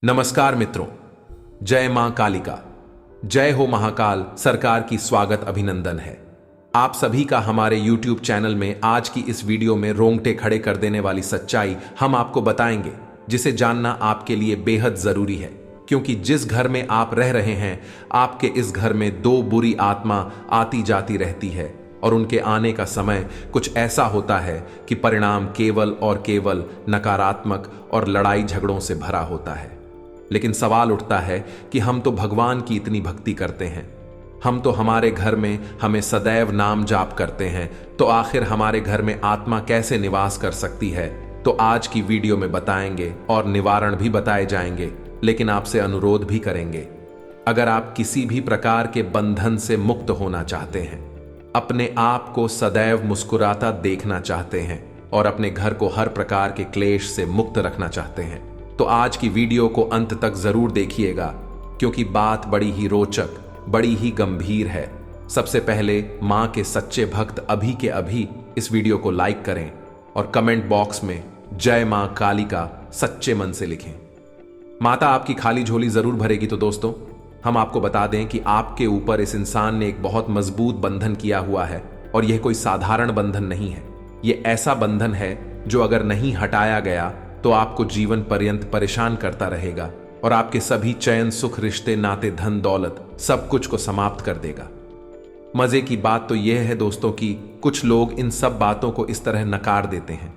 नमस्कार मित्रों, जय मां कालिका, जय हो महाकाल सरकार की स्वागत अभिनंदन है। आप सभी का हमारे YouTube चैनल में आज की इस वीडियो में रोंगटे खड़े कर देने वाली सच्चाई हम आपको बताएंगे, जिसे जानना आपके लिए बेहद जरूरी है। क्योंकि जिस घर में आप रह रहे हैं, आपके इस घर में दो बुरी आत्मा आती जाती रहती है और उनके आने का समय कुछ ऐसा होता है कि परिणाम केवल और केवल नकारात्मक और लड़ाई झगड़ों से भरा होता है। लेकिन सवाल उठता है कि हम तो भगवान की इतनी भक्ति करते हैं, हम तो हमारे घर में हमें सदैव नाम जाप करते हैं, तो आखिर हमारे घर में आत्मा कैसे निवास कर सकती है? तो आज की वीडियो में बताएंगे और निवारण भी बताए जाएंगे। लेकिन आपसे अनुरोध भी करेंगे, अगर आप किसी भी प्रकार के बंधन से मुक्त होना चाहते हैं, अपने आप को सदैव मुस्कुराता देखना चाहते हैं और अपने घर को हर प्रकार के क्लेश से मुक्त रखना चाहते हैं, तो आज की वीडियो को अंत तक जरूर देखिएगा, क्योंकि बात बड़ी ही रोचक, बड़ी ही गंभीर है। सबसे पहले मां के सच्चे भक्त अभी के अभी इस वीडियो को लाइक करें और कमेंट बॉक्स में जय मां कालिका सच्चे मन से लिखें। माता आपकी खाली झोली जरूर भरेगी। तो दोस्तों, हम आपको बता दें कि आपके ऊपर इस इंसान ने एक बहुत मजबूत बंधन किया हुआ है और यह कोई साधारण बंधन नहीं है। यह ऐसा बंधन है जो अगर नहीं हटाया गया तो आपको जीवन पर्यंत परेशान करता रहेगा और आपके सभी चैन, सुख, रिश्ते, नाते, धन, दौलत सब कुछ को समाप्त कर देगा। मजे की बात तो यह है दोस्तों कि कुछ लोग इन सब बातों को इस तरह नकार देते हैं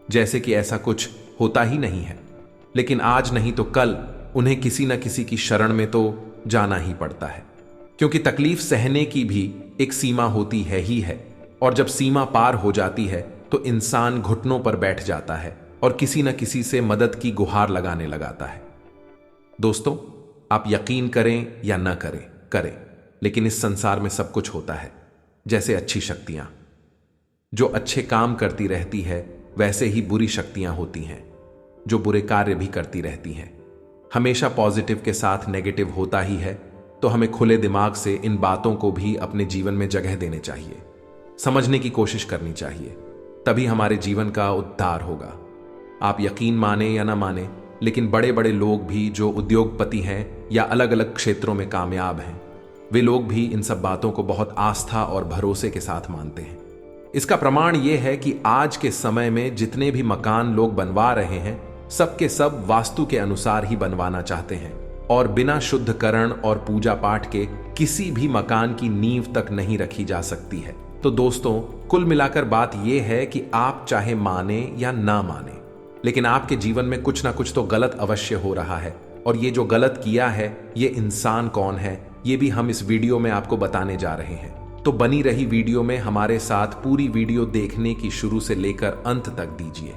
जैसे कि ऐसा कुछ होता ही नहीं है। लेकिन आज नहीं तो कल उन्हें किसी न किसी की शरण में तो जाना ही पड़ता है, क्योंकि तकलीफ सहने की भी एक सीमा होती है ही है। और जब सीमा पार हो जाती है तो इंसान घुटनों पर बैठ जाता है और किसी न किसी से मदद की गुहार लगाने लगाता है। दोस्तों, आप यकीन करें या न करें, लेकिन इस संसार में सब कुछ होता है। जैसे अच्छी शक्तियां जो अच्छे काम करती रहती है, वैसे ही बुरी शक्तियां होती हैं जो बुरे कार्य भी करती रहती हैं। हमेशा पॉजिटिव के साथ नेगेटिव होता ही है, तो हमें खुले दिमाग से इन बातों को भी अपने जीवन में जगह देने चाहिए, समझने की कोशिश करनी चाहिए, तभी हमारे जीवन का उद्धार होगा। आप यकीन माने या ना माने, लेकिन बड़े बड़े लोग भी जो उद्योगपति हैं या अलग अलग क्षेत्रों में कामयाब हैं, वे लोग भी इन सब बातों को बहुत आस्था और भरोसे के साथ मानते हैं। इसका प्रमाण यह है कि आज के समय में जितने भी मकान लोग बनवा रहे हैं, सबके सब वास्तु के अनुसार ही बनवाना चाहते हैं और बिना शुद्धकरण और पूजा पाठ के किसी भी मकान की नींव तक नहीं रखी जा सकती है। तो दोस्तों, कुल मिलाकर बात यह है कि आप चाहे माने या ना माने, लेकिन आपके जीवन में कुछ ना कुछ तो गलत अवश्य हो रहा है। और ये जो गलत किया है, ये इंसान कौन है, ये भी हम इस वीडियो में आपको बताने जा रहे हैं। तो बनी रही वीडियो में हमारे साथ पूरी वीडियो देखने की शुरू से लेकर अंत तक दीजिए।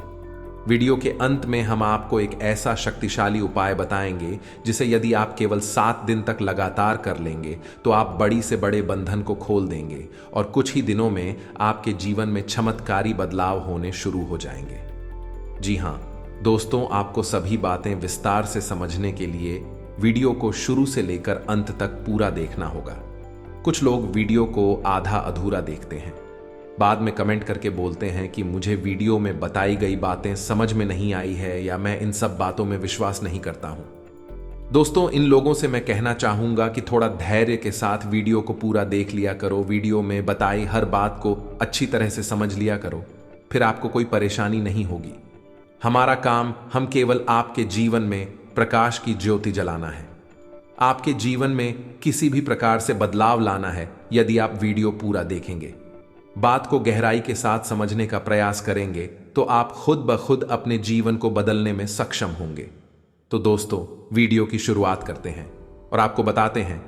वीडियो के अंत में हम आपको एक ऐसा शक्तिशाली उपाय बताएंगे जिसे यदि आप केवल 7 दिन तक लगातार कर लेंगे तो आप बड़ी से बड़े बंधन को खोल देंगे और कुछ ही दिनों में आपके जीवन में चमत्कारी बदलाव होने शुरू हो जाएंगे। जी हाँ दोस्तों, आपको सभी बातें विस्तार से समझने के लिए वीडियो को शुरू से लेकर अंत तक पूरा देखना होगा। कुछ लोग वीडियो को आधा अधूरा देखते हैं, बाद में कमेंट करके बोलते हैं कि मुझे वीडियो में बताई गई बातें समझ में नहीं आई है या मैं इन सब बातों में विश्वास नहीं करता हूं। दोस्तों, इन लोगों से मैं कहना चाहूंगा कि थोड़ा धैर्य के साथ वीडियो को पूरा देख लिया करो। वीडियो में बताई हर बात को अच्छी तरह से समझ लिया करो, फिर आपको कोई परेशानी नहीं होगी। हमारा काम हम केवल आपके जीवन में प्रकाश की ज्योति जलाना है, आपके जीवन में किसी भी प्रकार से बदलाव लाना है। यदि आप वीडियो पूरा देखेंगे, बात को गहराई के साथ समझने का प्रयास करेंगे, तो आप खुद ब खुद अपने जीवन को बदलने में सक्षम होंगे। तो दोस्तों, वीडियो की शुरुआत करते हैं और आपको बताते हैं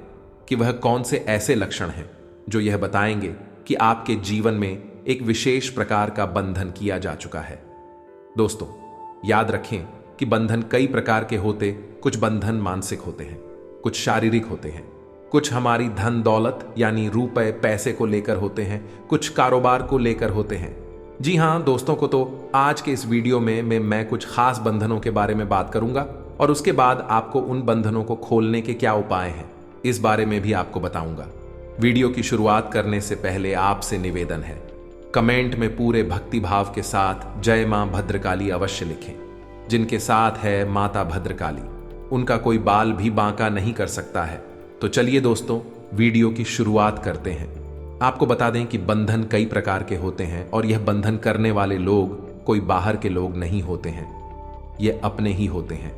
कि वह कौन से ऐसे लक्षण हैं जो यह बताएंगे कि आपके जीवन में एक विशेष प्रकार का बंधन किया जा चुका है। दोस्तों, याद रखें कि बंधन कई प्रकार के होते। कुछ बंधन मानसिक होते हैं, कुछ शारीरिक होते हैं, कुछ हमारी धन दौलत यानी रुपए पैसे को लेकर होते हैं, कुछ कारोबार को लेकर होते हैं। जी हाँ दोस्तों, को तो आज के इस वीडियो में मैं कुछ खास बंधनों के बारे में बात करूंगा और उसके बाद आपको उन बंधनों को खोलने के क्या उपाय हैं, इस बारे में भी आपको बताऊंगा। वीडियो की शुरुआत करने से पहले आपसे निवेदन है, कमेंट में पूरे भक्ति भाव के साथ जय मां भद्रकाली अवश्य लिखें। जिनके साथ है माता भद्रकाली, उनका कोई बाल भी बांका नहीं कर सकता है। तो चलिए दोस्तों, वीडियो की शुरुआत करते हैं। आपको बता दें कि बंधन कई प्रकार के होते हैं और यह बंधन करने वाले लोग कोई बाहर के लोग नहीं होते हैं, ये अपने ही होते हैं।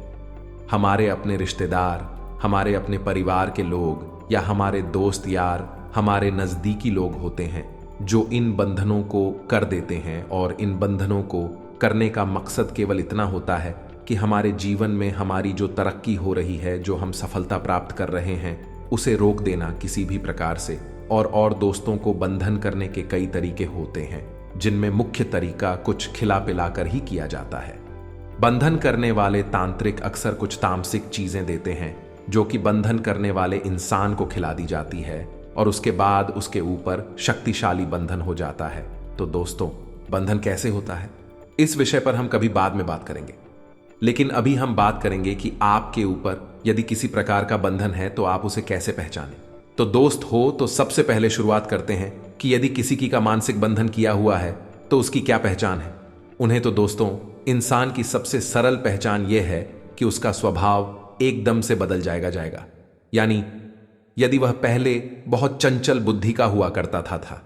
हमारे अपने रिश्तेदार, हमारे अपने परिवार के लोग या हमारे दोस्त यार, हमारे नजदीकी लोग होते हैं जो इन बंधनों को कर देते हैं। और इन बंधनों को करने का मकसद केवल इतना होता है कि हमारे जीवन में हमारी जो तरक्की हो रही है, जो हम सफलता प्राप्त कर रहे हैं, उसे रोक देना किसी भी प्रकार से। और दोस्तों को बंधन करने के कई तरीके होते हैं, जिनमें मुख्य तरीका कुछ खिला पिला कर ही किया जाता है। बंधन करने वाले तांत्रिक अक्सर कुछ तामसिक चीजें देते हैं जो कि बंधन करने वाले इंसान को खिला दी जाती है और उसके बाद उसके ऊपर शक्तिशाली बंधन हो जाता है। तो दोस्तों, बंधन कैसे होता है, इस विषय पर हम कभी बाद में बात करेंगे। लेकिन अभी हम बात करेंगे कि आपके ऊपर यदि किसी प्रकार का बंधन है तो आप उसे कैसे पहचानें। तो दोस्त हो तो सबसे पहले शुरुआत करते हैं कि यदि किसी की का मानसिक बंधन किया हुआ है तो उसकी क्या पहचान है। उन्हें तो दोस्तों, इंसान की सबसे सरल पहचान यह है कि उसका स्वभाव एकदम से बदल जाएगा। यानी यदि वह पहले बहुत चंचल बुद्धि का हुआ करता था,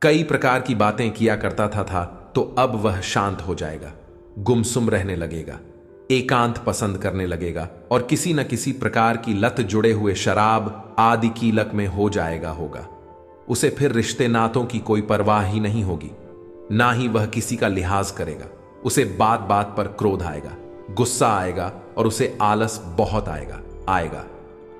कई प्रकार की बातें किया करता था, तो अब वह शांत हो जाएगा, गुमसुम रहने लगेगा, एकांत पसंद करने लगेगा और किसी न किसी प्रकार की लत जुड़े हुए शराब आदि की लत में हो जाएगा होगा। उसे फिर रिश्ते नातों की कोई परवाह ही नहीं होगी, ना ही वह किसी का लिहाज करेगा। उसे बात बात पर क्रोध आएगा, गुस्सा आएगा और उसे आलस बहुत आएगा।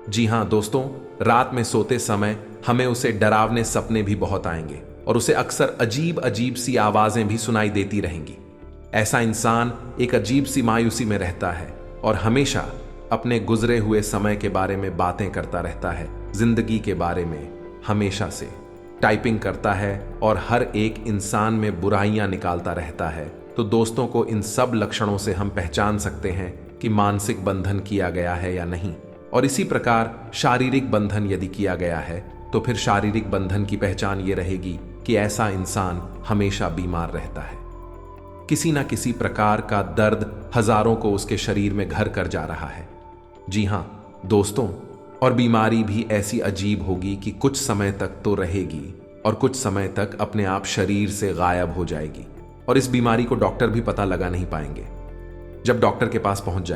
जी हां दोस्तों, रात में सोते समय हमें उसे डरावने सपने भी बहुत आएंगे और उसे अक्सर अजीब अजीब सी आवाजें भी सुनाई देती रहेंगी। ऐसा इंसान एक अजीब सी मायूसी में रहता है और हमेशा अपने गुजरे हुए समय के बारे में बातें करता रहता है, जिंदगी के बारे में हमेशा से टाइपिंग करता है और हर एक इंसान में बुराइयां निकालता रहता है। तो दोस्तों को इन सब लक्षणों से हम पहचान सकते हैं कि मानसिक बंधन किया गया है या नहीं। और इसी प्रकार शारीरिक बंधन यदि किया गया है तो फिर शारीरिक बंधन की पहचान ये रहेगी कि ऐसा इंसान हमेशा बीमार रहता है, किसी ना किसी प्रकार का दर्द हजारों को उसके शरीर में घर कर जा रहा है। जी हां दोस्तों, और बीमारी भी ऐसी अजीब होगी कि कुछ समय तक तो रहेगी और कुछ समय तक अपने आप शरीर से गायब हो जाएगी। और इस बीमारी को डॉक्टर भी पता लगा नहीं पाएंगे। जब डॉक्टर के पास पहुंच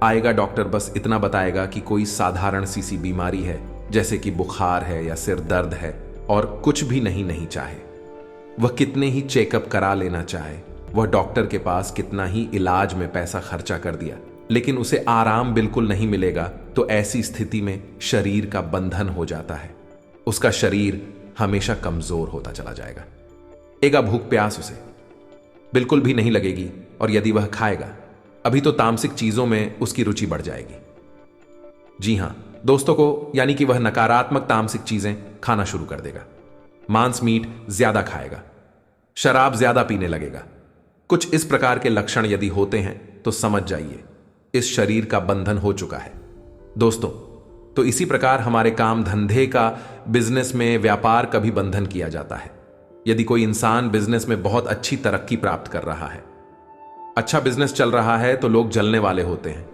आएगा डॉक्टर बस इतना बताएगा कि कोई साधारण सी बीमारी है, जैसे कि बुखार है या सिर दर्द है, और कुछ भी नहीं चाहे। वह कितने ही चेकअप करा लेना चाहे, वह डॉक्टर के पास कितना ही इलाज में पैसा खर्चा कर दिया, लेकिन उसे आराम बिल्कुल नहीं मिलेगा। तो ऐसी स्थिति में शरीर का बंधन हो जाता है, उसका शरीर हमेशा कमजोर होता चला जाएगा। एगा भूख प्यास उसे बिल्कुल भी नहीं लगेगी और यदि वह खाएगा अभी तो तामसिक चीजों में उसकी रुचि बढ़ जाएगी। जी हां दोस्तों को, यानी कि वह नकारात्मक तामसिक चीजें खाना शुरू कर देगा, मांस मीट ज्यादा खाएगा, शराब ज्यादा पीने लगेगा। कुछ इस प्रकार के लक्षण यदि होते हैं तो समझ जाइए इस शरीर का बंधन हो चुका है। दोस्तों, तो इसी प्रकार हमारे काम धंधे का, बिजनेस में, व्यापार का भी बंधन किया जाता है। यदि कोई इंसान बिजनेस में बहुत अच्छी तरक्की प्राप्त कर रहा है, अच्छा बिजनेस चल रहा है, तो लोग जलने वाले होते हैं,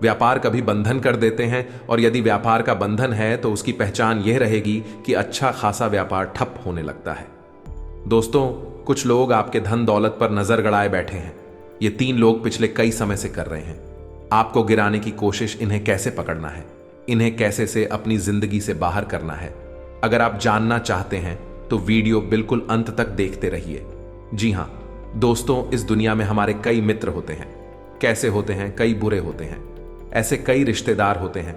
व्यापार का भी बंधन कर देते हैं। और यदि व्यापार का बंधन है तो उसकी पहचान यह रहेगी कि अच्छा खासा व्यापार ठप होने लगता है। दोस्तों, कुछ लोग आपके धन दौलत पर नजर गड़ाए बैठे हैं। ये 3 लोग पिछले कई समय से कर रहे हैं। आपको गिराने की कोशिश, इन्हें कैसे पकड़ना है, इन्हें कैसे से अपनी जिंदगी से बाहर करना है। अगर आप जानना चाहते हैं तो वीडियो बिल्कुल अंत तक देखते रहिए। जी हां दोस्तों, इस दुनिया में हमारे कई मित्र होते हैं। कैसे होते हैं? कई बुरे होते हैं। ऐसे कई रिश्तेदार होते हैं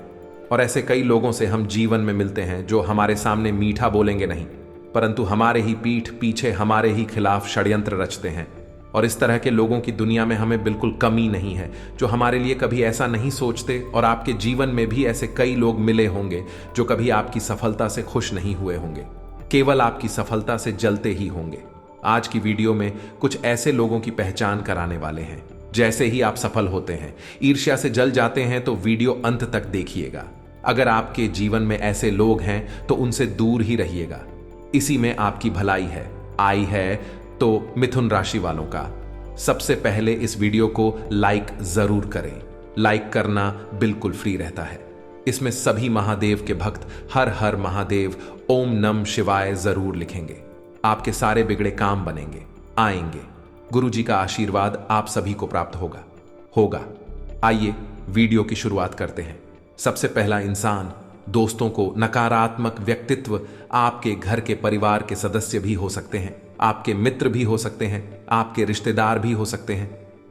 और ऐसे कई लोगों से हम जीवन में मिलते हैं जो हमारे सामने मीठा बोलेंगे नहीं, परंतु हमारे ही पीठ पीछे हमारे ही खिलाफ षड्यंत्र रचते हैं। और इस तरह के लोगों की दुनिया में हमें बिल्कुल कमी नहीं है, जो हमारे लिए कभी ऐसा नहीं सोचते। और आपके जीवन में भी ऐसे कई लोग मिले होंगे जो कभी आपकी सफलता से खुश नहीं हुए होंगे, केवल आपकी सफलता से जलते ही होंगे। आज की वीडियो में कुछ ऐसे लोगों की पहचान कराने वाले हैं। जैसे ही आप सफल होते हैं, ईर्ष्या से जल जाते हैं, तो वीडियो अंत तक देखिएगा। अगर आपके जीवन में ऐसे लोग हैं तो उनसे दूर ही रहिएगा, इसी में आपकी भलाई है। आई है तो मिथुन राशि वालों का सबसे पहले इस वीडियो को लाइक जरूर करें लाइक करना बिल्कुल फ्री रहता है। इसमें सभी महादेव के भक्त हर हर महादेव ओम नम शिवाय जरूर लिखेंगे। आपके सारे बिगड़े काम बनेंगे, आएंगे। गुरु जी का आशीर्वाद आप सभी को प्राप्त होगा। आइए वीडियो की शुरुआत करते हैं। सबसे पहला इंसान, दोस्तों को नकारात्मक व्यक्तित्व आपके घर के परिवार के सदस्य भी हो सकते हैं, आपके मित्र भी हो सकते हैं, आपके रिश्तेदार भी हो सकते हैं।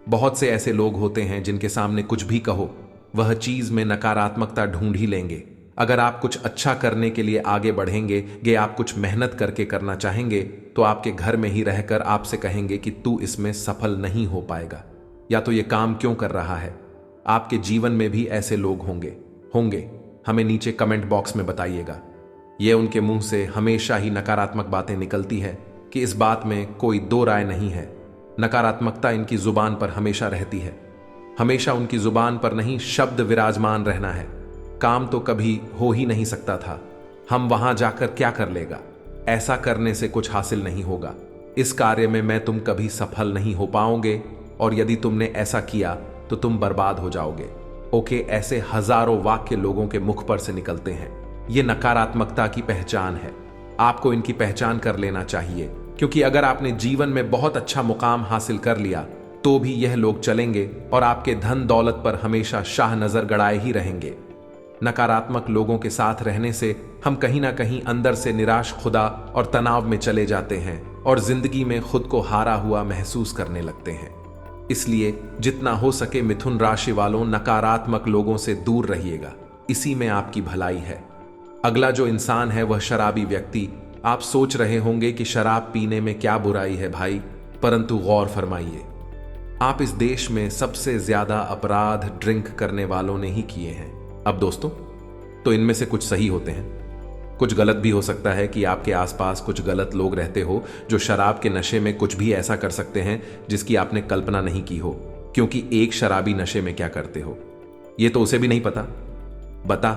बहुत से ऐसे लोग होते हैं जिनके सामने कुछ भी कहो वह चीज में नकारात्मकता ढूंढ ही लेंगे। अगर आप कुछ अच्छा करने के लिए आगे बढ़ेंगे, आप कुछ मेहनत करके करना चाहेंगे, तो आपके घर में ही रहकर आपसे कहेंगे कि तू इसमें सफल नहीं हो पाएगा, या तो ये काम क्यों कर रहा है। आपके जीवन में भी ऐसे लोग होंगे। हमें नीचे कमेंट बॉक्स में बताइएगा। ये उनके मुंह से हमेशा ही नकारात्मक बातें निकलती है कि इस बात में कोई दो राय नहीं है। नकारात्मकता इनकी जुबान पर हमेशा रहती है। हमेशा उनकी जुबान पर नहीं शब्द विराजमान रहना है। काम तो कभी हो ही नहीं सकता था, हम वहां जाकर क्या कर लेगा, ऐसा करने से कुछ हासिल नहीं होगा, इस कार्य में मैं तुम कभी सफल नहीं हो पाओगे, और यदि तुमने ऐसा किया तो तुम बर्बाद हो जाओगे। ओके, ऐसे हजारों वाक्य लोगों के मुख पर से निकलते हैं। ये नकारात्मकता की पहचान है। आपको इनकी पहचान कर लेना चाहिए, क्योंकि अगर आपने जीवन में बहुत अच्छा मुकाम हासिल कर लिया तो भी यह लोग चलेंगे और आपके धन दौलत पर हमेशा शाह नजर गड़ाए ही रहेंगे। नकारात्मक लोगों के साथ रहने से हम कहीं ना कहीं अंदर से निराश खुदा और तनाव में चले जाते हैं और जिंदगी में खुद को हारा हुआ महसूस करने लगते हैं। इसलिए जितना हो सके मिथुन राशि वालों, नकारात्मक लोगों से दूर रहिएगा, इसी में आपकी भलाई है। अगला जो इंसान है वह शराबी व्यक्ति। आप सोच रहे होंगे कि शराब पीने में क्या बुराई है भाई, परंतु गौर फरमाइए, आप इस देश में सबसे ज्यादा अपराध ड्रिंक करने वालों ने ही किए हैं। अब दोस्तों, तो इनमें से कुछ सही होते हैं, कुछ गलत भी हो सकता है कि आपके आसपास कुछ गलत लोग रहते हो जो शराब के नशे में कुछ भी ऐसा कर सकते हैं जिसकी आपने कल्पना नहीं की हो। क्योंकि एक शराबी नशे में क्या करते हो ये तो उसे भी नहीं बता।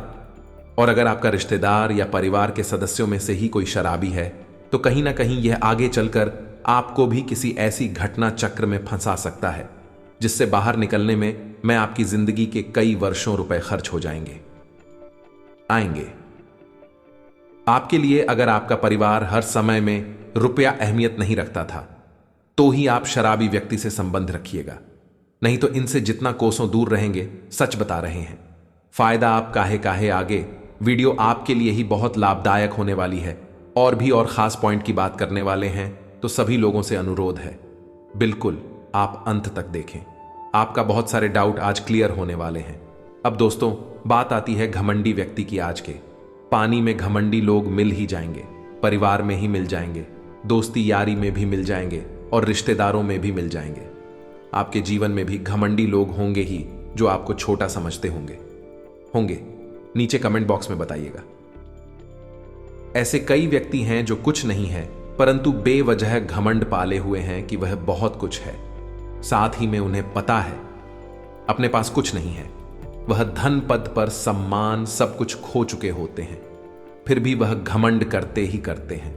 और अगर आपका रिश्तेदार या परिवार के सदस्यों में से ही कोई शराबी है तो कहीं ना कहीं यह आगे चलकर आपको भी किसी ऐसी घटना चक्र में फंसा सकता है जिससे बाहर निकलने में आपकी जिंदगी के कई वर्षों रुपए खर्च हो आएंगे। आपके लिए अगर आपका परिवार हर समय में रुपया अहमियत नहीं रखता था तो ही आप शराबी व्यक्ति से संबंध रखिएगा, नहीं तो इनसे जितना कोसों दूर रहेंगे, सच बता रहे हैं। फायदा आप काहे आगे। वीडियो आपके लिए ही बहुत लाभदायक होने वाली है। और भी और खास पॉइंट की बात करने वाले हैं, तो सभी लोगों से अनुरोध है बिल्कुल आप अंत तक देखें। आपका बहुत सारे डाउट आज क्लियर होने वाले हैं। अब दोस्तों, बात आती है घमंडी व्यक्ति की आज के। पानी में घमंडी लोग मिल ही जाएंगे, परिवार में ही मिल जाएंगे, दोस्ती यारी में भी मिल जाएंगे और रिश्तेदारों में भी मिल जाएंगे। आपके जीवन में भी घमंडी लोग होंगे ही जो आपको छोटा समझते होंगे। नीचे कमेंट बॉक्स में बताइएगा। ऐसे कई व्यक्ति हैं जो कुछ नहीं है परंतु बेवजह घमंड पाले हुए हैं कि वह बहुत कुछ है। साथ ही में उन्हें पता है अपने पास कुछ नहीं है। वह धन पद पर सम्मान सब कुछ खो चुके होते हैं, फिर भी वह घमंड करते हैं।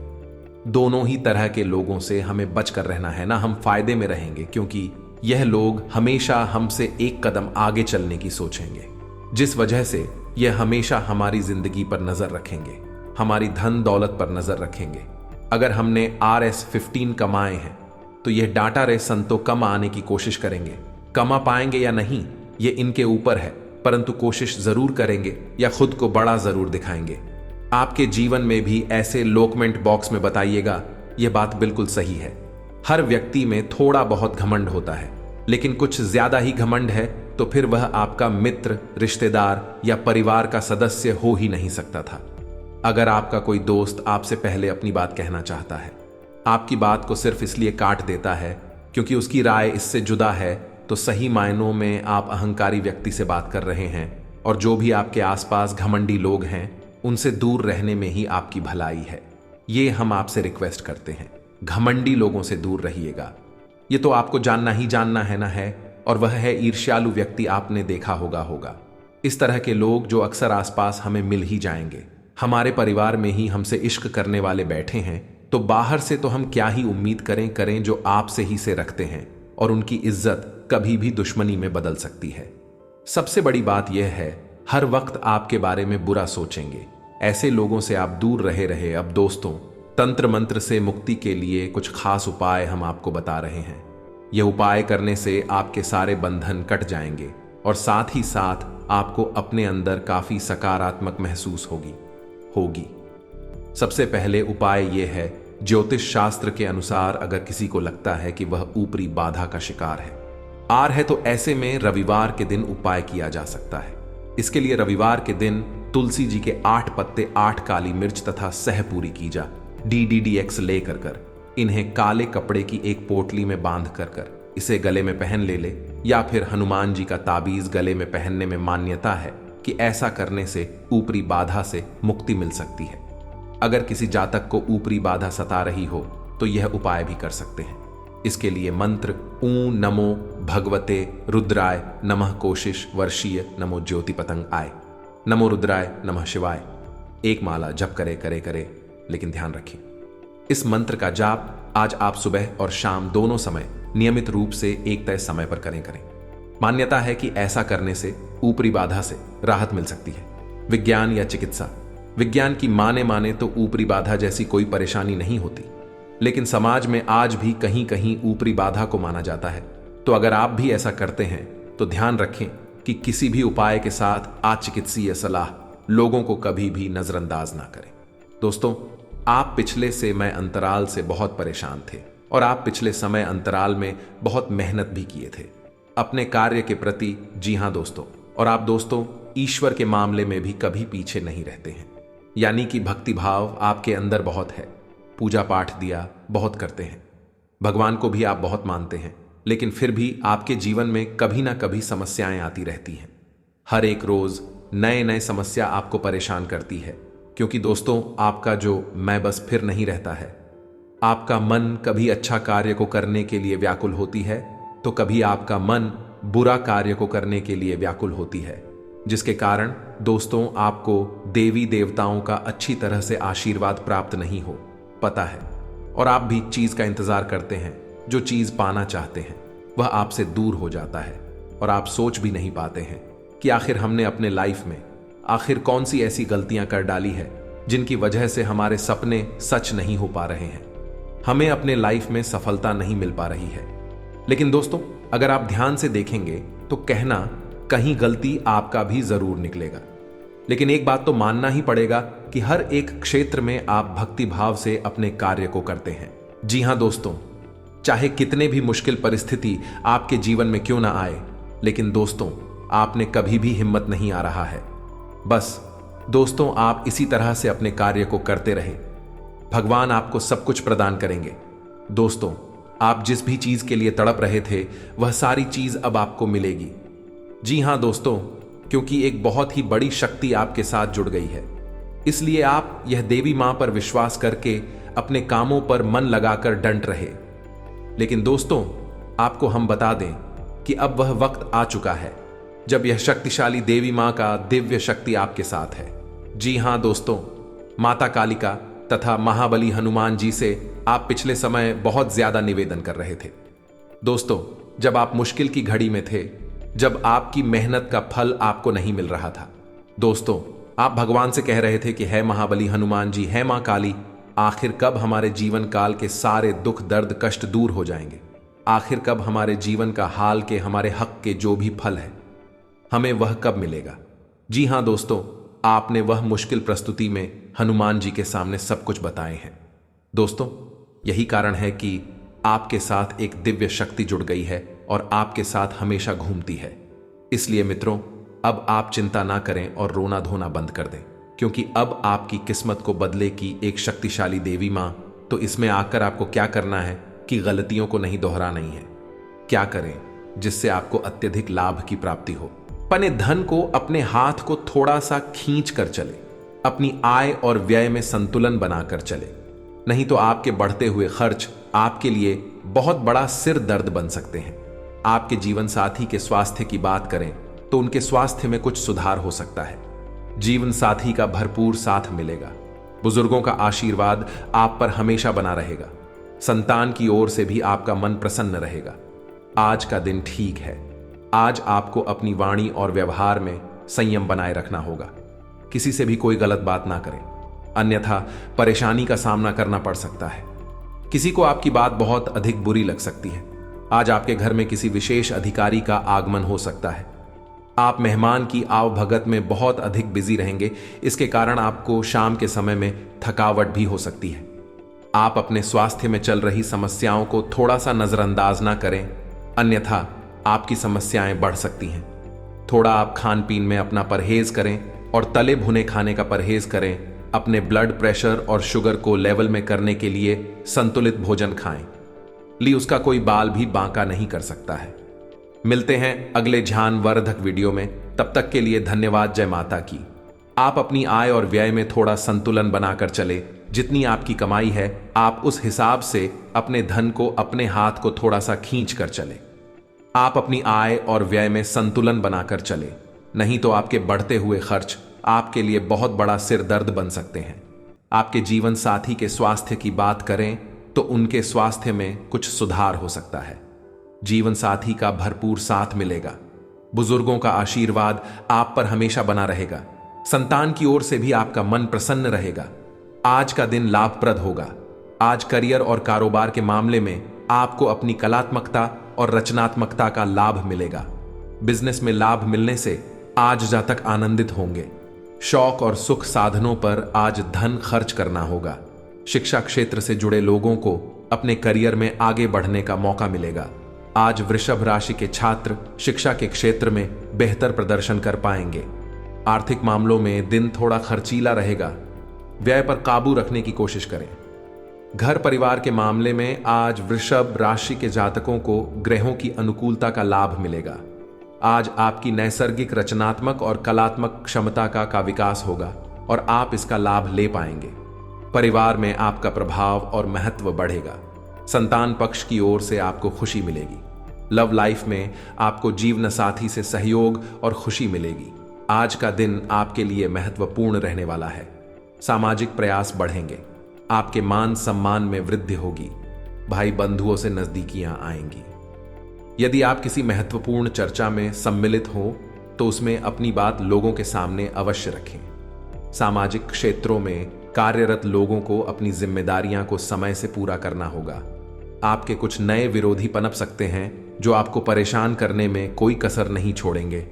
दोनों ही तरह के लोगों से हमें बचकर रहना है ना। हम फायदे में रहेंगे क्योंकि यह लोग हमेशा हमसे एक कदम आगे चलने की सोचेंगे, जिस वजह से यह हमेशा हमारी जिंदगी पर नजर रखेंगे, हमारी धन दौलत पर नजर रखेंगे। अगर हमने RS15 कमाए हैं तो यह डाटा रे संतो कम आने की कोशिश करेंगे। कमा पाएंगे या नहीं ये इनके ऊपर है, परंतु कोशिश जरूर करेंगे या खुद को बड़ा जरूर दिखाएंगे। आपके जीवन में भी ऐसे लोग कमेंट बॉक्स में बताइएगा। यह बात बिल्कुल सही है। हर व्यक्ति में थोड़ा बहुत घमंड होता है, लेकिन कुछ ज्यादा ही घमंड है तो फिर वह आपका मित्र, रिश्तेदार या परिवार का सदस्य हो ही नहीं सकता था। अगर आपका कोई दोस्त आपसे पहले अपनी बात कहना चाहता है, आपकी बात को सिर्फ इसलिए काट देता है क्योंकि उसकी राय इससे जुदा है, तो सही मायनों में आप अहंकारी व्यक्ति से बात कर रहे हैं। और जो भी आपके आसपास घमंडी लोग हैं उनसे दूर रहने में ही आपकी भलाई है। ये हम आपसे रिक्वेस्ट करते हैं, घमंडी लोगों से दूर रहिएगा। ये तो आपको जानना ही जानना है ना है, और वह है ईर्ष्यालु व्यक्ति। आपने देखा होगा इस तरह के लोग जो अक्सर आसपास हमें मिल ही जाएंगे। हमारे परिवार में ही हमसे इश्क करने वाले बैठे हैं तो बाहर से तो हम क्या ही उम्मीद करें जो आपसे ही से रखते हैं, और उनकी इज्जत कभी भी दुश्मनी में बदल सकती है। सबसे बड़ी बात यह है, हर वक्त आपके बारे में बुरा सोचेंगे। ऐसे लोगों से आप दूर रहे। अब दोस्तों, तंत्र मंत्र से मुक्ति के लिए कुछ खास उपाय हम आपको बता रहे हैं। यह उपाय करने से आपके सारे बंधन कट जाएंगे और साथ ही साथ आपको अपने अंदर काफी सकारात्मक महसूस होगी। सबसे पहले उपाय यह है, ज्योतिष शास्त्र के अनुसार अगर किसी को लगता है कि वह ऊपरी बाधा का शिकार है तो ऐसे में रविवार के दिन उपाय किया जा सकता है। इसके लिए रविवार के दिन तुलसी जी के 8 पत्ते, 8 काली मिर्च तथा सहपूरी की जा DDDX लेकर इन्हें काले कपड़े की एक पोटली में बांध कर इसे गले में पहन ले या फिर हनुमान जी का ताबीज गले में पहनने में मान्यता है कि ऐसा करने से ऊपरी बाधा से मुक्ति मिल सकती है। अगर किसी जातक को ऊपरी बाधा सता रही हो तो यह उपाय भी कर सकते हैं। इसके लिए मंत्र ऊ नमो भगवते रुद्राय नमः कोशिश वर्षीय नमो ज्योति पतंग आय नमो रुद्राय नमः शिवाय एक माला जप करे, लेकिन ध्यान रखें, इस मंत्र का जाप आज आप सुबह और शाम दोनों समय नियमित रूप से एक तय समय पर करें। मान्यता है कि ऐसा करने से ऊपरी बाधा से राहत मिल सकती है। विज्ञान या चिकित्सा, विज्ञान की माने तो ऊपरी बाधा जैसी कोई परेशानी नहीं होती, लेकिन समाज में आज भी कहीं कहीं ऊपरी बाधा को माना जाता है। तो अगर आप भी ऐसा करते हैं तो ध्यान रखें कि किसी भी उपाय के साथ अचिकित्सीय सलाह लोगों को कभी भी नजरअंदाज ना करें। दोस्तों, आप पिछले समय अंतराल से बहुत परेशान थे और आप पिछले समय अंतराल में बहुत मेहनत भी किए थे अपने कार्य के प्रति। जी हां दोस्तों, और आप दोस्तों ईश्वर के मामले में भी कभी पीछे नहीं रहते हैं, यानी कि भक्ति भाव आपके अंदर बहुत है। पूजा पाठ दिया बहुत करते हैं, भगवान को भी आप बहुत मानते हैं, लेकिन फिर भी आपके जीवन में कभी ना कभी समस्याएं आती रहती हैं। हर एक रोज नए समस्या आपको परेशान करती है, क्योंकि दोस्तों आपका जो मैं बस फिर नहीं रहता है। आपका मन कभी अच्छा कार्य को करने के लिए व्याकुल होती है तो कभी आपका मन बुरा कार्य को करने के लिए व्याकुल होती है, जिसके कारण दोस्तों आपको देवी देवताओं का अच्छी तरह से आशीर्वाद प्राप्त नहीं हो पता है, और आप भी चीज का इंतजार करते हैं। जो चीज पाना चाहते हैं वह आपसे दूर हो जाता है और आप सोच भी नहीं पाते हैं कि आखिर हमने अपने लाइफ में आखिर कौन सी ऐसी गलतियां कर डाली है जिनकी वजह से हमारे सपने सच नहीं हो पा रहे हैं, हमें अपने लाइफ में सफलता नहीं मिल पा रही है। लेकिन दोस्तों, अगर आप ध्यान से देखेंगे तो कहना कहीं गलती आपका भी जरूर निकलेगा, लेकिन एक बात तो मानना ही पड़ेगा कि हर एक क्षेत्र में आप भक्ति भाव से अपने कार्य को करते हैं। जी हां दोस्तों, चाहे कितने भी मुश्किल परिस्थिति आपके जीवन में क्यों ना आए, लेकिन दोस्तों आपने कभी भी हिम्मत नहीं आ रहा है। बस दोस्तों आप इसी तरह से अपने कार्य को करते रहे, भगवान आपको सब कुछ प्रदान करेंगे। दोस्तों, आप जिस भी चीज के लिए तड़प रहे थे वह सारी चीज अब आपको मिलेगी। जी हां दोस्तों, क्योंकि एक बहुत ही बड़ी शक्ति आपके साथ जुड़ गई है, इसलिए आप यह देवी मां पर विश्वास करके अपने कामों पर मन लगाकर डंट रहे। लेकिन दोस्तों आपको हम बता दें कि अब वह वक्त आ चुका है जब यह शक्तिशाली देवी मां का दिव्य शक्ति आपके साथ है। जी हां दोस्तों, माता कालिका तथा महाबली हनुमान जी से आप पिछले समय बहुत ज्यादा निवेदन कर रहे थे। दोस्तों, जब आप मुश्किल की घड़ी में थे, जब आपकी मेहनत का फल आपको नहीं मिल रहा था, दोस्तों आप भगवान से कह रहे थे कि है महाबली हनुमान जी, है मां काली, आखिर कब हमारे जीवन काल के सारे दुख दर्द कष्ट दूर हो जाएंगे? आखिर कब हमारे जीवन का हाल के हमारे हक के जो भी फल है हमें वह कब मिलेगा? जी हां दोस्तों, आपने वह मुश्किल प्रस्तुति में हनुमान जी के सामने सब कुछ बताए हैं। दोस्तों, यही कारण है कि आपके साथ एक दिव्य शक्ति जुड़ गई है और आपके साथ हमेशा घूमती है। इसलिए मित्रों, अब आप चिंता ना करें और रोना धोना बंद कर दें, क्योंकि अब आपकी किस्मत को बदलेगी एक शक्तिशाली देवी मां। तो इसमें आकर आपको क्या करना है कि गलतियों को नहीं दोहराना ही है। क्या करें जिससे आपको अत्यधिक लाभ की प्राप्ति हो? अपने धन को अपने हाथ को थोड़ा सा खींच कर चले, अपनी आय और व्यय में संतुलन बनाकर चले, नहीं तो आपके बढ़ते हुए खर्च आपके लिए बहुत बड़ा सिर दर्द बन सकते हैं। आपके जीवन साथी के स्वास्थ्य की बात करें तो उनके स्वास्थ्य में कुछ सुधार हो सकता है। जीवन साथी का भरपूर साथ मिलेगा। बुजुर्गों का आशीर्वाद आप पर हमेशा बना रहेगा। संतान की ओर से भी आपका मन प्रसन्न रहेगा। आज का दिन ठीक है। आज आपको अपनी वाणी और व्यवहार में संयम बनाए रखना होगा। किसी से भी कोई गलत बात ना करें, अन्यथा परेशानी का सामना करना पड़ सकता है। किसी को आपकी बात बहुत अधिक बुरी लग सकती है। आज आपके घर में किसी विशेष अधिकारी का आगमन हो सकता है। आप मेहमान की आवभगत में बहुत अधिक बिजी रहेंगे। इसके कारण आपको शाम के समय में थकावट भी हो सकती है। आप अपने स्वास्थ्य में चल रही समस्याओं को थोड़ा सा नजरअंदाज ना करें, अन्यथा आपकी समस्याएं बढ़ सकती हैं। थोड़ा आप खान पीन में अपना परहेज करें और तले भुने खाने का परहेज करें। अपने ब्लड प्रेशर और शुगर को लेवल में करने के लिए संतुलित भोजन खाएं। उसका कोई बाल भी बांका नहीं कर सकता है। मिलते हैं अगले ध्यानवर्धक वीडियो में। तब तक के लिए धन्यवाद। जय माता की। आप अपनी आय और व्यय में थोड़ा संतुलन बनाकर चले। जितनी आपकी कमाई है, आप उस हिसाब से अपने धन को अपने हाथ को थोड़ा सा खींच कर चले। आप अपनी आय और व्यय में संतुलन बनाकर चले, नहीं तो आपके बढ़ते हुए खर्च आपके लिए बहुत बड़ा सिर दर्द बन सकते हैं। आपके जीवन साथी के स्वास्थ्य की बात करें तो उनके स्वास्थ्य में कुछ सुधार हो सकता है। जीवन साथी का भरपूर साथ मिलेगा। बुजुर्गों का आशीर्वाद आप पर हमेशा बना रहेगा। संतान की ओर से भी आपका मन प्रसन्न रहेगा। आज का दिन लाभप्रद होगा। आज करियर और कारोबार के मामले में आपको अपनी कलात्मकता और रचनात्मकता का लाभ मिलेगा। बिजनेस में लाभ मिलने से आज जातक आनंदित होंगे। शौक और सुख साधनों पर आज धन खर्च करना होगा। शिक्षा क्षेत्र से जुड़े लोगों को अपने करियर में आगे बढ़ने का मौका मिलेगा। आज वृषभ राशि के छात्र शिक्षा के क्षेत्र में बेहतर प्रदर्शन कर पाएंगे। आर्थिक मामलों में दिन थोड़ा खर्चीला रहेगा। व्यय पर काबू रखने की कोशिश करें। घर परिवार के मामले में आज वृषभ राशि के जातकों को ग्रहों की अनुकूलता का लाभ मिलेगा। आज आपकी नैसर्गिक रचनात्मक और कलात्मक क्षमता का विकास होगा और आप इसका लाभ ले पाएंगे। परिवार में आपका प्रभाव और महत्व बढ़ेगा। संतान पक्ष की ओर से आपको खुशी मिलेगी। लव लाइफ में आपको जीवन साथी से सहयोग और खुशी मिलेगी। आज का दिन आपके लिए महत्वपूर्ण रहने वाला है। सामाजिक प्रयास बढ़ेंगे। आपके मान सम्मान में वृद्धि होगी। भाई बंधुओं से नजदीकियां आएंगी। यदि आप किसी महत्वपूर्ण चर्चा में सम्मिलित हो तो उसमें अपनी बात लोगों के सामने अवश्य रखें। सामाजिक क्षेत्रों में कार्यरत लोगों को अपनी जिम्मेदारियां को समय से पूरा करना होगा। आपके कुछ नए विरोधी पनप सकते हैं जो आपको परेशान करने में कोई कसर नहीं छोड़ेंगे।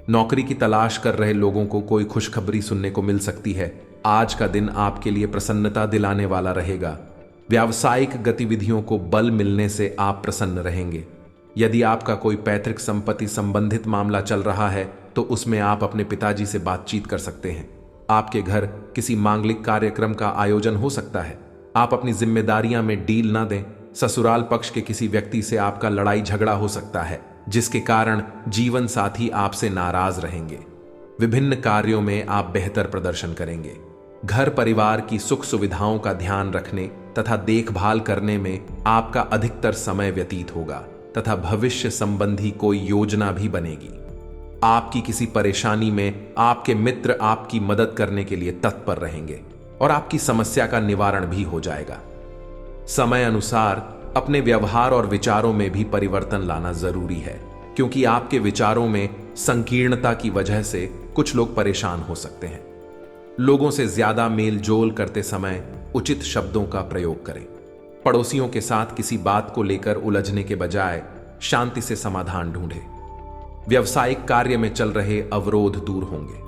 नौकरी की तलाश कर रहे लोगों को कोई खुशखबरी सुनने को मिल सकती है। आज का दिन आपके लिए प्रसन्नता दिलाने वाला रहेगा। व्यावसायिक गतिविधियों को बल मिलने से आप प्रसन्न रहेंगे। यदि आपका कोई पैतृक संपत्ति संबंधित मामला चल रहा है तो उसमें आप अपने पिताजी से बातचीत कर सकते हैं। आपके घर किसी मांगलिक कार्यक्रम का आयोजन हो सकता है। आप अपनी जिम्मेदारियां में डील ना दें। ससुराल पक्ष के किसी व्यक्ति से आपका लड़ाई झगड़ा हो सकता है, जिसके कारण जीवन साथी आपसे नाराज रहेंगे। विभिन्न कार्यों में आप बेहतर प्रदर्शन करेंगे। घर परिवार की सुख सुविधाओं का ध्यान रखने तथा देखभाल करने में आपका अधिकतर समय व्यतीत होगा तथा भविष्य संबंधी कोई योजना भी बनेगी। आपकी किसी परेशानी में आपके मित्र आपकी मदद करने के लिए तत्पर रहेंगे और आपकी समस्या का निवारण भी हो जाएगा। समय अनुसार अपने व्यवहार और विचारों में भी परिवर्तन लाना जरूरी है, क्योंकि आपके विचारों में संकीर्णता की वजह से कुछ लोग परेशान हो सकते हैं। लोगों से ज्यादा मेल जोल करते समय उचित शब्दों का प्रयोग करें। पड़ोसियों के साथ किसी बात को लेकर उलझने के बजाय शांति से समाधान ढूंढें। व्यवसायिक कार्य में चल रहे अवरोध दूर होंगे।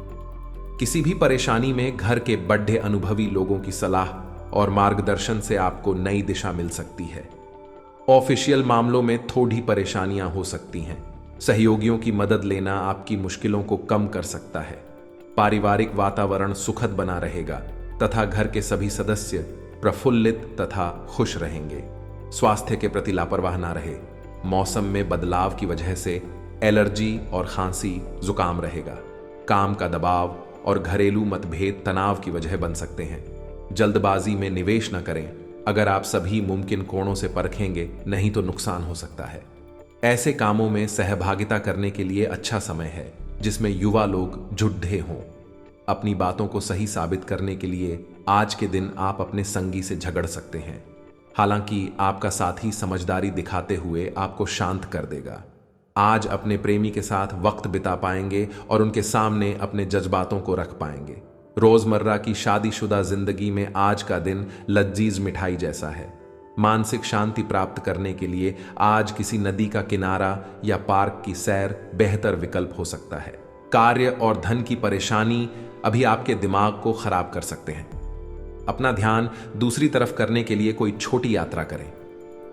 किसी भी परेशानी में घर के बड़े अनुभवी लोगों की सलाह और मार्गदर्शन से आपको नई दिशा मिल सकती है। ऑफिशियल मामलों में थोड़ी परेशानियां हो सकती हैं। सहयोगियों की मदद लेना आपकी मुश्किलों को कम कर सकता है। पारिवारिक वातावरण सुखद बना रहेगा तथा घर के सभी सदस्य प्रफुल्लित तथा खुश रहेंगे। स्वास्थ्य के प्रति लापरवाह ना रहे। मौसम में बदलाव की वजह से एलर्जी और खांसी जुकाम रहेगा। काम का दबाव और घरेलू मतभेद तनाव की वजह बन सकते हैं। जल्दबाजी में निवेश न करें। अगर आप सभी मुमकिन कोणों से परखेंगे, नहीं तो नुकसान हो सकता है। ऐसे कामों में सहभागिता करने के लिए अच्छा समय है जिसमें युवा लोग जुड्ढे हों। अपनी बातों को सही साबित करने के लिए आज के दिन आप अपने संगी से झगड़ सकते हैं। हालांकि आपका साथी समझदारी दिखाते हुए आपको शांत कर देगा। आज अपने प्रेमी के साथ वक्त बिता पाएंगे और उनके सामने अपने जज्बातों को रख पाएंगे। रोजमर्रा की शादीशुदा जिंदगी में आज का दिन लजीज मिठाई जैसा है। मानसिक शांति प्राप्त करने के लिए आज किसी नदी का किनारा या पार्क की सैर बेहतर विकल्प हो सकता है। कार्य और धन की परेशानी अभी आपके दिमाग को खराब कर सकते हैं। अपना ध्यान दूसरी तरफ करने के लिए कोई छोटी यात्रा करें।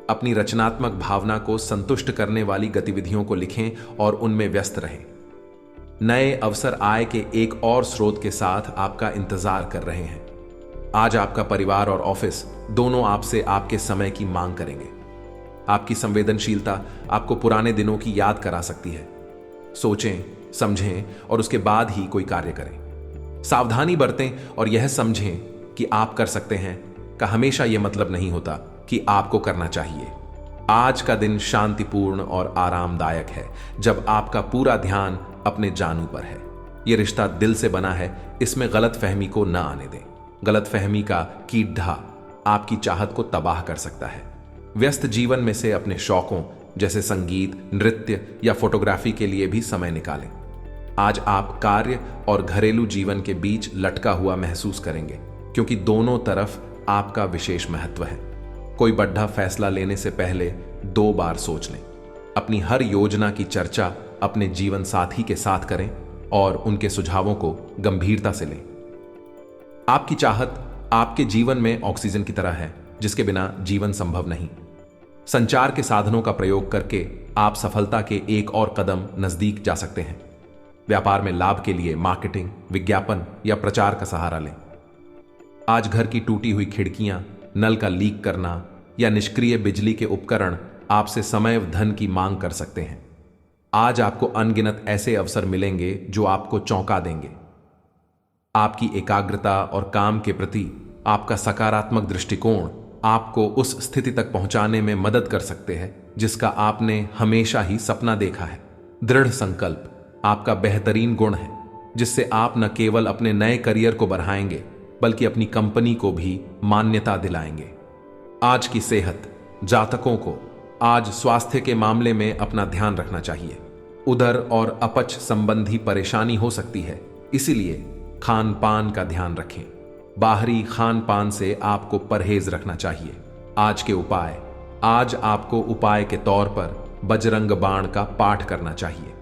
अपनी रचनात्मक भावना को संतुष्ट करने वाली गतिविधियों को लिखें और उनमें व्यस्त रहें। नए अवसर आय के एक और स्रोत के साथ आपका इंतजार कर रहे हैं। आज आपका परिवार और ऑफिस दोनों आपसे आपके समय की मांग करेंगे। आपकी संवेदनशीलता आपको पुराने दिनों की याद करा सकती है। सोचें, समझें और उसके बाद ही कोई कार्य करें। सावधानी बरतें और यह समझें कि आप कर सकते हैं का हमेशा यह मतलब नहीं होता कि आपको करना चाहिए। आज का दिन शांतिपूर्ण और आरामदायक है जब आपका पूरा ध्यान अपने जानू पर है। यह रिश्ता दिल से बना है, इसमें गलतफहमी को न आने दें। गलतफहमी का कीड़ा आपकी चाहत को तबाह कर सकता है। व्यस्त जीवन में से अपने शौकों जैसे संगीत, नृत्य या फोटोग्राफी के लिए भी समय निकालें। आज आप कार्य और घरेलू जीवन के बीच लटका हुआ महसूस करेंगे क्योंकि दोनों तरफ आपका विशेष महत्व है। कोई बड़ा फैसला लेने से पहले 2 बार सोच लें। अपनी हर योजना की चर्चा अपने जीवन साथी के साथ करें और उनके सुझावों को गंभीरता से लें। आपकी चाहत आपके जीवन में ऑक्सीजन की तरह है जिसके बिना जीवन संभव नहीं। संचार के साधनों का प्रयोग करके आप सफलता के एक और कदम नजदीक जा सकते हैं। व्यापार में लाभ के लिए मार्केटिंग, विज्ञापन या प्रचार का सहारा लें। आज घर की टूटी हुई खिड़कियां, नल का लीक करना या निष्क्रिय बिजली के उपकरण आपसे समय व धन की मांग कर सकते हैं। आज आपको अनगिनत ऐसे अवसर मिलेंगे जो आपको चौंका देंगे। आपकी एकाग्रता और काम के प्रति आपका सकारात्मक दृष्टिकोण आपको उस स्थिति तक पहुंचाने में मदद कर सकते हैं जिसका आपने हमेशा ही सपना देखा है। दृढ़ संकल्प आपका बेहतरीन गुण है जिससे आप न केवल अपने नए करियर को बढ़ाएंगे बल्कि अपनी कंपनी को भी मान्यता दिलाएंगे। आज की सेहत जातकों को आज स्वास्थ्य के मामले में अपना ध्यान रखना चाहिए। उदर और अपच संबंधी परेशानी हो सकती है, इसीलिए खान पान का ध्यान रखें। बाहरी खान पान से आपको परहेज रखना चाहिए। आज के उपाय, आज आपको उपाय के तौर पर बजरंग बाण का पाठ करना चाहिए।